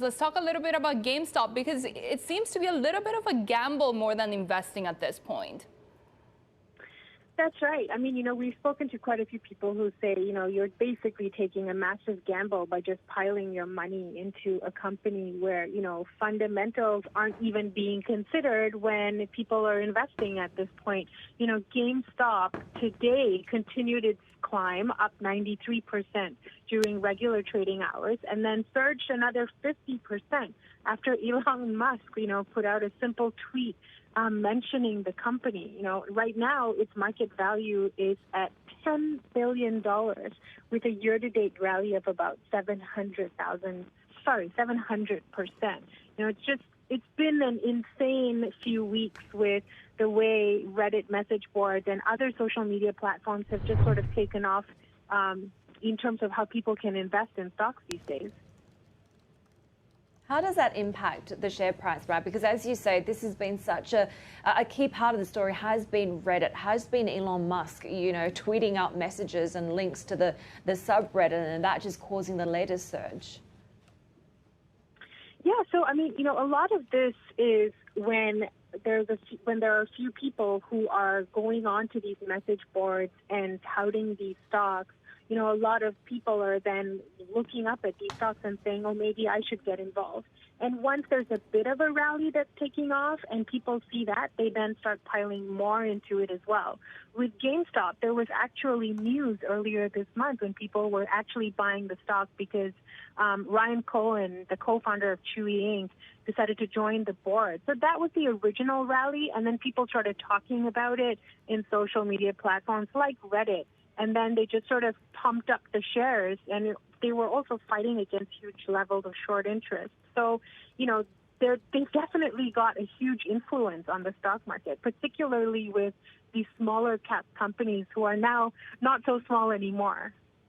Let's talk a little bit about GameStop, because it seems to be a little bit of a gamble more than investing at this point. That's right. I mean, we've spoken to quite a few people who say, you're basically taking a massive gamble by just piling your money into a company where, fundamentals aren't even being considered when people are investing at this point. GameStop today continued its climb up 93% during regular trading hours and then surged another 50% after Elon Musk, put out a simple tweet mentioning the company. Right now, its market value is at $10 billion with a year-to-date rally of about 700%. It's been an insane few weeks with the way Reddit message boards and other social media platforms have just sort of taken off in terms of how people can invest in stocks these days. How does that impact the share price, right? Because as you say, this has been such a key part of the story has been Reddit, has been Elon Musk, tweeting out messages and links to the subreddit, and that just causing the latest surge. Yeah, so I mean, a lot of this is when there are a few people who are going on to these message boards and touting these stocks. A lot of people are then looking up at these stocks and saying, oh, maybe I should get involved. And once there's a bit of a rally that's taking off and people see that, they then start piling more into it as well. With GameStop, there was actually news earlier this month when people were actually buying the stock because Ryan Cohen, the co-founder of Chewy Inc., decided to join the board. So that was the original rally, and then people started talking about it in social media platforms like Reddit. And then they just sort of pumped up the shares, and they were also fighting against huge levels of short interest. So, they've definitely got a huge influence on the stock market, particularly with these smaller cap companies who are now not so small anymore.